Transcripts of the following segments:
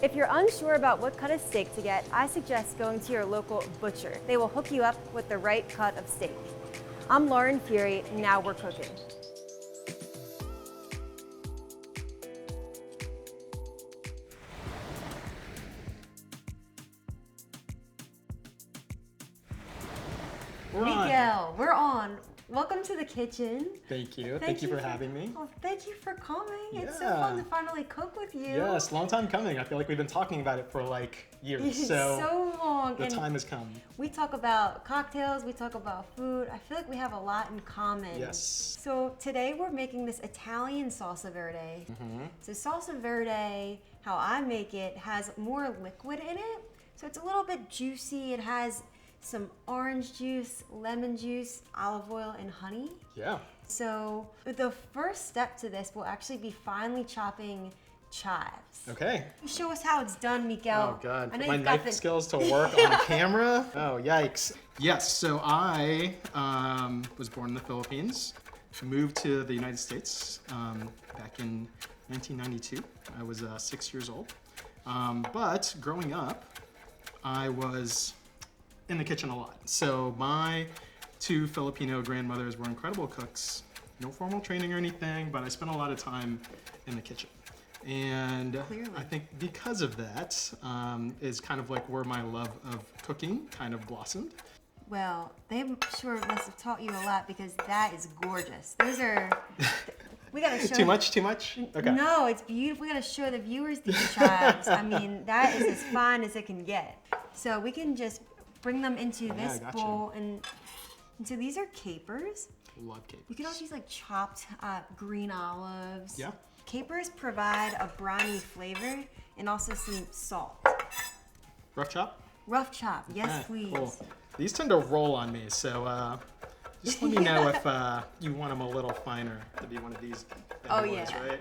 If you're unsure about what cut of steak to get, I suggest going to your local butcher. They will hook you up with the right cut of steak. I'm Lauren Fury, now we're cooking. Miguel, we're on. Welcome to the kitchen. Thank you. Thank you for having me. Oh, thank you for coming. Yeah. It's so fun to finally cook with you. Yes, long time coming. I feel like we've been talking about it for like years. So long. The time has come. We talk about cocktails, we talk about food. I feel like we have a lot in common. Yes. So today we're making this Italian salsa verde. So salsa verde, how I make it, has more liquid in it. So it's a little bit juicy. It has some orange juice, lemon juice, olive oil, and honey. Yeah. So the first step to this will actually be finely chopping chives. Okay. Show us how it's done, Miguel. Oh God, I know my knife skills to work on camera. Oh, yikes. Yes, so I was born in the Philippines, moved to the United States back in 1992. I was 6 years old. But growing up, I was in the kitchen a lot. So my two Filipino grandmothers were incredible cooks. No formal training or anything, but I spent a lot of time in the kitchen. And Clearly. I think because of that is kind of like where my love of cooking kind of blossomed. Well, they sure must have taught you a lot because that is gorgeous. Those are, we gotta show. Too much? Okay. No, it's beautiful. We gotta show the viewers these chives. I mean, that is as fine as it can get. So we can just bring them into this bowl, and so these are capers. Love capers. You can also use like chopped green olives. Yeah. Capers provide a briny flavor and also some salt. Rough chop? Rough chop, yes, please. Cool. These tend to roll on me, so just let me know if you want them a little finer to be one of these bad boys, right?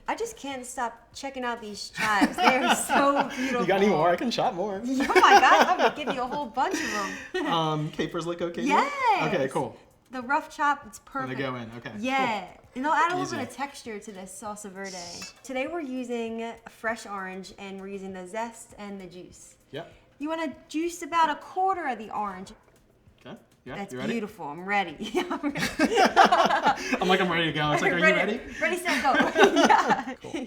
I just can't stop checking out these chives. They're so beautiful. You got any more? I can chop more. Oh my God, I'm gonna give you a whole bunch of them. Capers look okay? Yes. Okay, cool. The rough chop, it's perfect. They go in, okay. Yeah. Cool. And they'll add a little bit of texture to this salsa verde. Today we're using a fresh orange and we're using the zest and the juice. Yep. You want to juice about a quarter of the orange. Okay. Yeah. That's you ready? beautiful. I'm ready. I'm ready. I'm ready to go. It's like, are you ready? Ready, set, go. Yeah. Cool.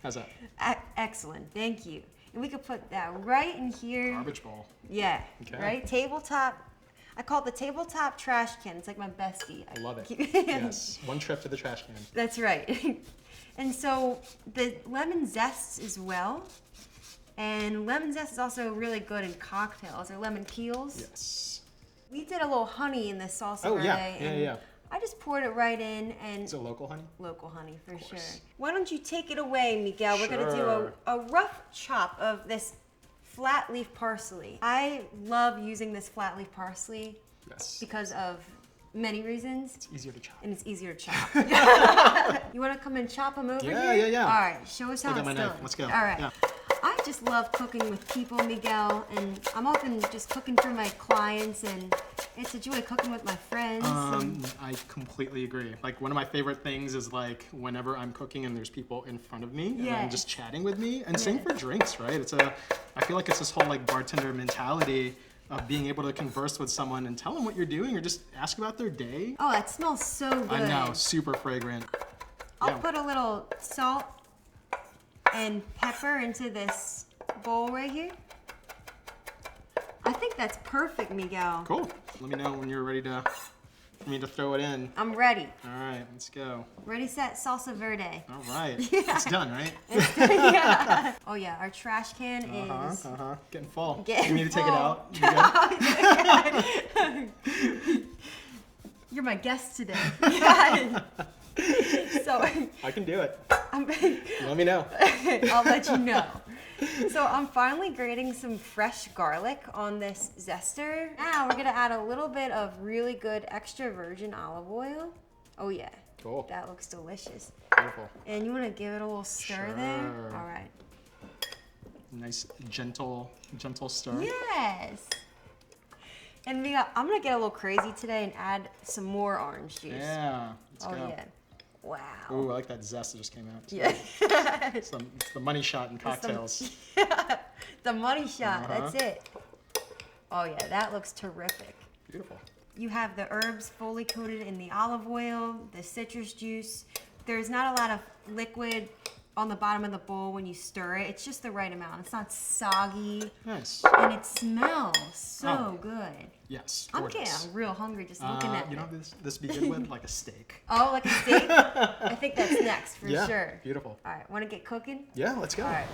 How's that? Excellent. Thank you. And we could put that right in here. Garbage bowl. Yeah. Okay. Right? Tabletop. I call it the tabletop trash can. It's like my bestie. I love it. Yes. One trip to the trash can. That's right. And so the lemon zest as well. And lemon zest is also really good in cocktails or lemon peels. Yes. We did a little honey in this salsa verde. Yeah. I just poured it right in, and is it local honey? Local honey for sure. Why don't you take it away, Miguel? We're gonna do a rough chop of this flat leaf parsley. I love using this flat leaf parsley because of many reasons. It's easier to chop. And it's easier to chop. You want to come and chop them over here? Yeah. All right, show us how it's done. Knife. Let's go. All right. Yeah. I just love cooking with people, Miguel, and I'm often just cooking for my clients, and it's a joy cooking with my friends. I completely agree. Like, one of my favorite things is like whenever I'm cooking and there's people in front of me and I'm just chatting with me, and same for drinks, right? I feel like it's this whole like bartender mentality of being able to converse with someone and tell them what you're doing or just ask about their day. Oh, that smells so good. I know, super fragrant. I'll put a little salt and pepper into this bowl right here. I think that's perfect, Miguel. Cool. Let me know when you're ready for me to throw it in. I'm ready. All right, let's go. Ready, set, salsa verde. All right. It's done, right? Yeah. Oh yeah, our trash can is getting full. Getting you need to take it out? You're my guest today. So I can do it. Let me know. I'll let you know. So I'm finally grating some fresh garlic on this zester. Now we're gonna add a little bit of really good extra virgin olive oil. Oh yeah. Cool. That looks delicious. Beautiful. And you wanna give it a little stir there? All right. Nice, gentle stir. Yes. And I'm gonna get a little crazy today and add some more orange juice. Yeah. Let's go. Yeah. Wow. Ooh, I like that zest that just came out. Yeah. It's the money shot in cocktails. The money shot. Uh-huh. That's it. Oh yeah, that looks terrific. Beautiful. You have the herbs fully coated in the olive oil, the citrus juice. There's not a lot of liquid on the bottom of the bowl when you stir it. It's just the right amount. It's not soggy. Nice. And it smells so good. Yes. I'm Gorgeous. getting real hungry just looking at it. You know this be good with? Like a steak. Oh, like a steak? I think that's next for Yeah, sure. beautiful. All right, want to get cooking? Yeah, let's go. All right.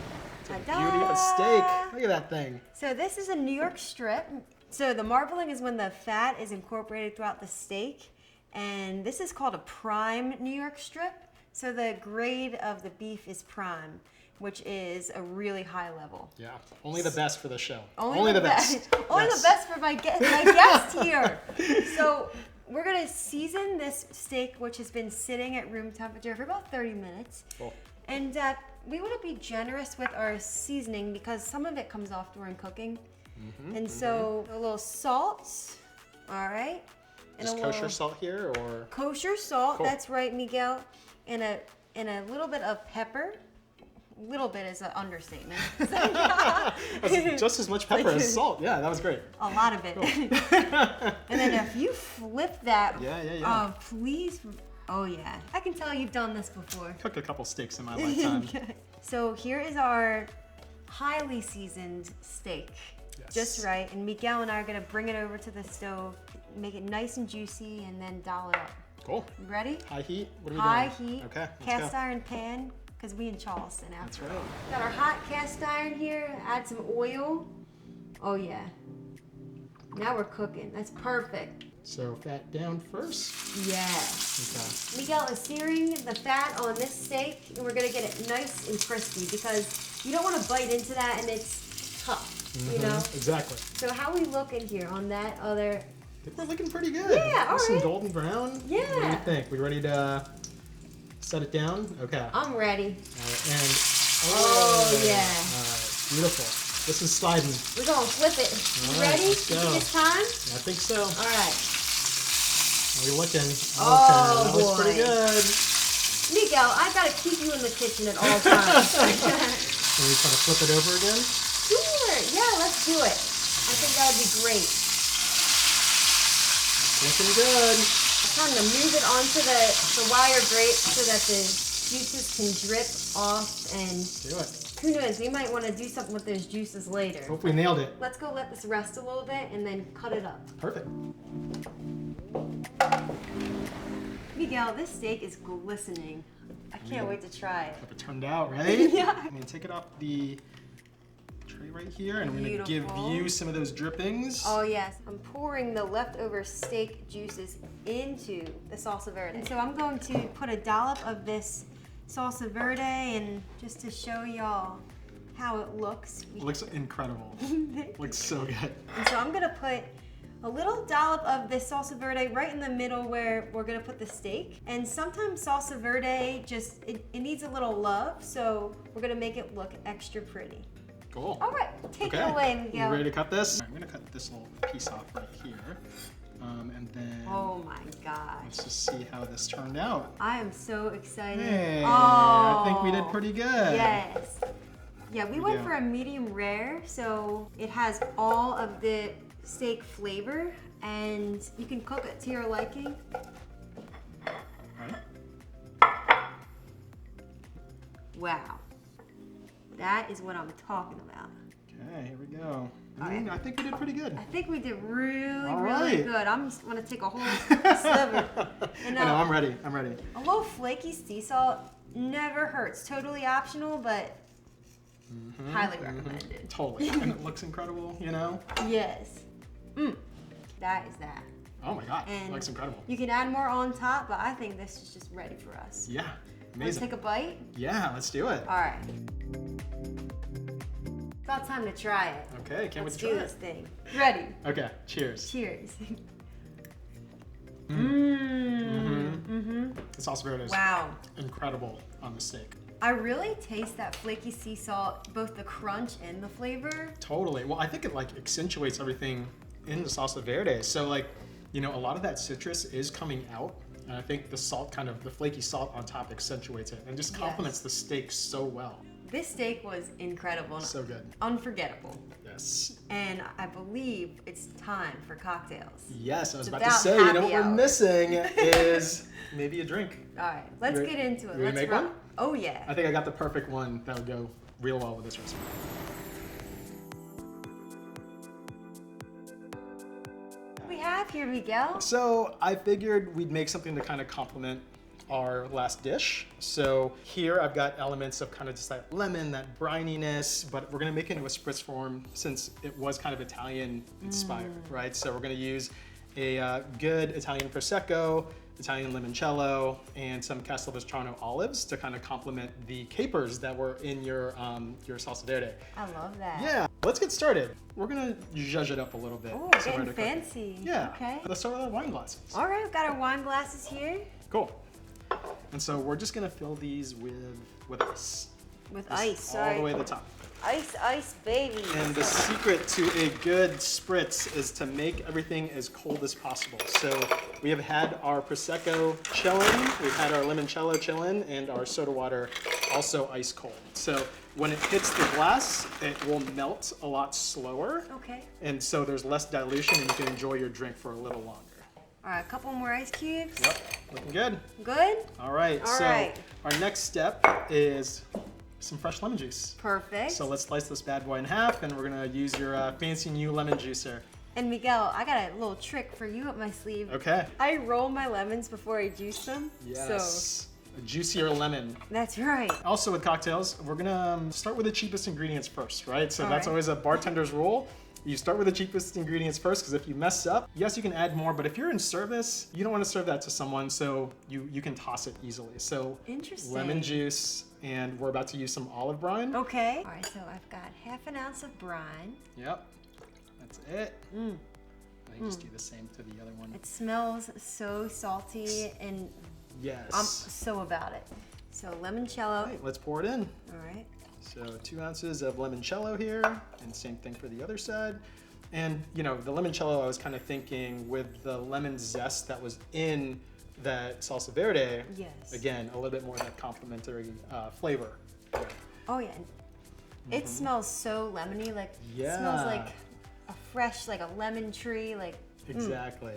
Beauty of a steak. Look at that thing. So this is a New York strip. So the marbling is when the fat is incorporated throughout the steak. And this is called a prime New York strip. So the grade of the beef is prime, which is a really high level. Yeah, only the best for the show. Only the best. Only Yes. the best for my guest here. So we're gonna season this steak, which has been sitting at room temperature for about 30 minutes. Cool. And we want to be generous with our seasoning because some of it comes off during cooking. And so a little salt, all right? And Just a kosher little salt here, or kosher salt, Cool. that's right, Miguel. And a little bit of pepper. A little bit is an understatement. that's just as much pepper as salt. Yeah, that was great. A lot of it. And then if you flip that, Yeah. please. Oh yeah, I can tell you've done this before. Cooked a couple steaks in my lifetime. So here is our highly seasoned steak. Yes. Just right. And Miguel and I are gonna bring it over to the stove, make it nice and juicy, and then doll it up. Cool. Ready? High heat. What are we High doing? heat. Okay. Cast Let's go. iron pan, because we in Charleston now. That's right. Got our hot cast iron here. Add some oil. Oh yeah. Now we're cooking. That's perfect. So fat down first. Yes. Okay. Miguel is searing the fat on this steak, and we're gonna get it nice and crispy because you don't want to bite into that and it's tough, you know? Exactly. So how we looking here on that other? We're looking pretty good. Yeah, all Some right. golden brown. Yeah. What do you think? We ready to set it down? Okay. I'm ready. All right. And Oh, yeah. All right. Beautiful. This is sliding. We're gonna flip it. You All right, ready? let's You go. think it's time? I think so. All right. Are we looking? Oh, Okay. That looks pretty boy. good. Miguel, I gotta keep you in the kitchen at all times. Can we try to flip it over again? Sure. Yeah, let's do it. I think that would be great. Looking good. Time to move it onto the wire grate so that the juices can drip off, and Do it. who knows, we might want to do something with those juices later. Hope we nailed it. Let's go let this rest a little bit and then cut it up. Perfect. Miguel, this steak is glistening. I can't wait to try it. Hope it turned out, right? Yeah. I'm gonna take it off the tray right here, and I'm gonna give Beautiful. you some of those drippings. Oh yes, I'm pouring the leftover steak juices into the salsa verde. And so I'm going to put a dollop of this salsa verde, and just to show y'all how it looks. It looks incredible. Looks so good. And so I'm gonna put a little dollop of this salsa verde right in the middle where we're gonna put the steak. And sometimes salsa verde just, it needs a little love, so we're gonna make it look extra pretty. Cool. All right, take Okay. it away, You Miguel. ready to cut this? I'm gonna cut this little piece off right here. And then Oh my gosh. let's just see how this turned out. I am so excited. Hey, Oh, I think we did pretty good. Yes. Yeah, we went go. for a medium rare, so it has all of the steak flavor, and you can cook it to your liking. Right? Wow. That is what I'm talking about. Okay, here we go. All right. I think we did pretty good. I think we did really, All really right. good. I'm just gonna take a whole sliver. And I know, I'm ready. I'm ready. a little flaky sea salt never hurts. Totally optional, but highly recommended. Totally. And it looks incredible, you know? Yes. That is that. Oh my god, And it looks incredible. You can add more on top, but I think this is just ready for us. Yeah, Let's amazing. take a bite. Yeah, let's do it. All right. About time to try it. Okay, can't wait Let's to do try this it. thing. Ready. Okay, cheers. Cheers. The sauce verde is Wow. incredible on the steak. I really taste that flaky sea salt, both the crunch and the flavor. Totally. Well, I think it like accentuates everything in the salsa verde. So like, you know, a lot of that citrus is coming out And I think the salt, kind of the flaky salt on top, accentuates it and just complements the steak so well. This steak was incredible. So good. Unforgettable. Yes. And I believe it's time for cocktails. Yes, I was It's about to say, you know what we're missing is maybe a drink. All right, let's get into it. You Let's make rock. one? Oh yeah. I think I got the perfect one that would go real well with this recipe. What do we have here, Miguel? So I figured we'd make something to kind of complement our last dish. So here I've got elements of kind of just that lemon, that brininess, but we're gonna make it into a spritz form since it was kind of Italian inspired, right? So we're gonna use a good Italian Prosecco, Italian limoncello, and some Castelvetrano olives to kind of complement the capers that were in your salsa verde. I love that. Yeah, let's get started. We're gonna zhuzh it up a little bit. Oh, getting fancy. Yeah. Okay. Let's start with our wine glasses. All right, we've got our wine glasses here. Cool. And so we're just gonna fill these with ice. With Just ice, all the way to the top. Ice, baby. And the secret to a good spritz is to make everything as cold as possible. So we have had our Prosecco chilling, we've had our limoncello chilling, and our soda water also ice cold. So when it hits the glass, it will melt a lot slower. Okay. And so there's less dilution and you can enjoy your drink for a little longer. All right, a couple more ice cubes. Yep, looking good. Good? All right, All right. Our next step is some fresh lemon juice. Perfect. So let's slice this bad boy in half, and we're gonna use your fancy new lemon juicer. And Miguel, I got a little trick for you up my sleeve. Okay. I roll my lemons before I juice them. Yes. A juicier lemon. That's right. Also with cocktails, we're gonna start with the cheapest ingredients first, right? So that's right. always a bartender's rule. You start with the cheapest ingredients first, because if you mess up, yes, you can add more, but if you're in service, you don't want to serve that to someone, so you can toss it easily. So Interesting. lemon juice, and we're about to use some olive brine. Okay. All right, so I've got half an ounce of brine. Yep, that's it. And you just do the same to the other one. It smells so salty, and Yes. I'm so about it. So limoncello. Right, let's pour it in. All right. So 2 ounces of limoncello here, and same thing for the other side. And you know, the limoncello, I was kind of thinking with the lemon zest that was in that salsa verde. Yes. Again, a little bit more of that complementary flavor. Oh yeah. It smells so lemony, like it smells Yeah. like a fresh, like a lemon tree, like. Exactly.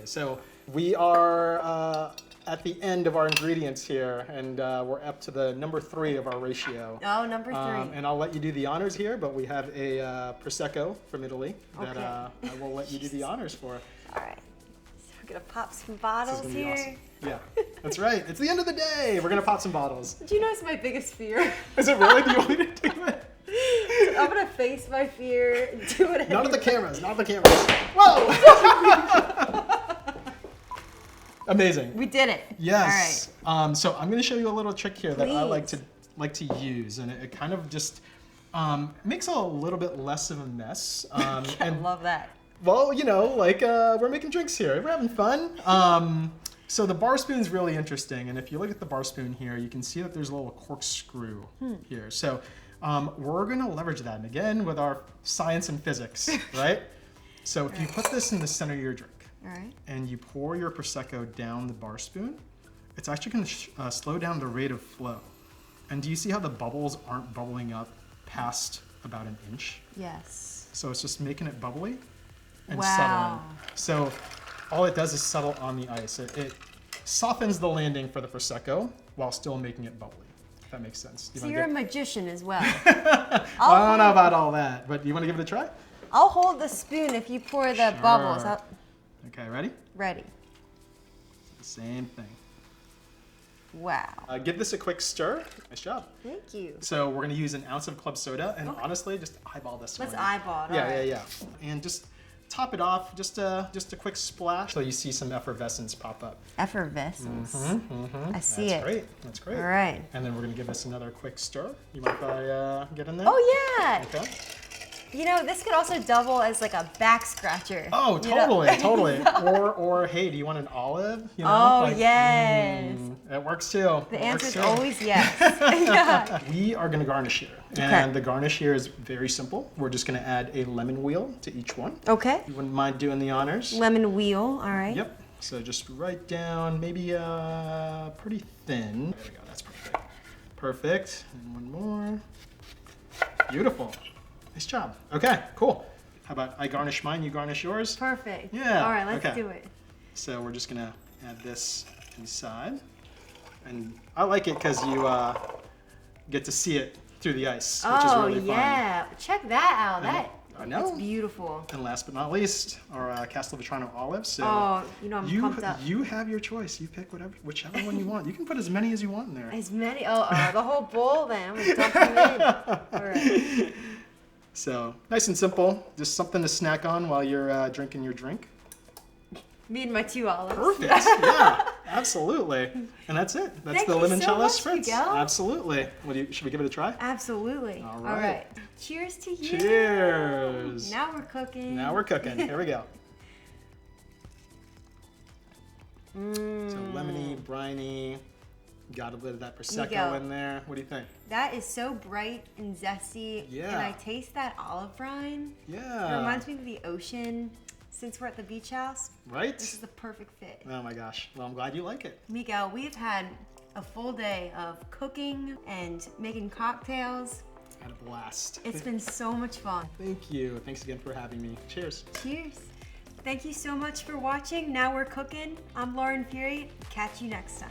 So we are at the end of our ingredients here, and we're up to the number 3 of our ratio. Oh, number 3. And I'll let you do the honors here, but we have a Prosecco from Italy that Okay. I will let you do the honors for. All right. So we're gonna pop some bottles This is gonna here. be awesome. Yeah, that's right. It's the end of the day. We're gonna pop some bottles. Do you know it's my biggest fear? Is it really? Do you want me to do it? I'm gonna face my fear and do it. Not at the cameras. Not at the cameras. Whoa! Amazing. We did it. Yes. All right. So I'm going to show you a little trick here that I Please. like to use, and it kind of just makes a little bit less of a mess. I love that. Well, you know, like we're making drinks here. We're having fun. So the bar spoon's really interesting, and if you look at the bar spoon here, you can see that there's a little corkscrew here. So we're going to leverage that, and again with our science and physics, right? So if you put this in the center of your drink, All right. and you pour your Prosecco down the bar spoon, it's actually going to slow down the rate of flow. And do you see how the bubbles aren't bubbling up past about an inch? Yes. So it's just making it bubbly and Wow. settling. So all it does is settle on the ice. It softens the landing for the Prosecco while still making it bubbly, if that makes sense. So you're a magician as well. I don't know about all that, but you want to give it a try? I'll hold the spoon if you pour the bubbles. Sure. Okay, ready? Ready. Same thing. Wow. Give this a quick stir. Nice job. Thank you. So we're gonna use an ounce of club soda, and honestly, just eyeball this one. Let's eyeball it. Yeah, all right. yeah. And just top it off, just a quick splash, so you see some effervescence pop up. Effervescence. I see That's it. great. That's great. All right. And then we're gonna give this another quick stir. You mind if I get in there? Oh yeah. Okay. You know, this could also double as like a back scratcher. Oh, you know? totally. Or hey, do you want an olive? You know, Oh, like, yes. It works too. The answer is always yes. Yeah. We are going to garnish here. And the garnish here is very simple. We're just going to add a lemon wheel to each one. Okay. You wouldn't mind doing the honors? Lemon wheel. All right. Yep. So just right down, maybe pretty thin. There we go, that's perfect. Perfect, and one more. Beautiful, nice job. Okay, cool. How about I garnish mine, you garnish yours? Perfect. Yeah. All right, let's okay. do it. So we're just gonna add this inside. And I like it because you get to see it through the ice, which is really fun. Oh yeah, check that out. I know. That's beautiful. And last but not least, our Castelvetrano olives. So Oh, I'm pumped up. You have your choice. You pick whichever one you want. You can put as many as you want in there. As many? The whole bowl then. I'm gonna dump them in. All right. So nice and simple. Just something to snack on while you're drinking your drink. Me and my 2 olives. Perfect. Yeah, absolutely. And that's it. That's Thank the you so limoncello much, spritz. Miguel. Absolutely. Should we give it a try? Absolutely. All All right. right. Cheers to you. Cheers. Now we're cooking. Now we're cooking. Here we go. So lemony, briny. Got a bit of that prosecco Miguel. in there. What do you think? That is so bright and zesty. Yeah. And I taste that olive brine. Yeah. It reminds me of the ocean. Since we're at the beach house, Right? this is the perfect fit. Oh my gosh. Well, I'm glad you like it. Miguel, we've had a full day of cooking and making cocktails. Had a blast. It's been so much fun. Thank you. Thanks again for having me. Cheers. Cheers. Thank you so much for watching. Now we're cooking. I'm Lauren Fury. Catch you next time.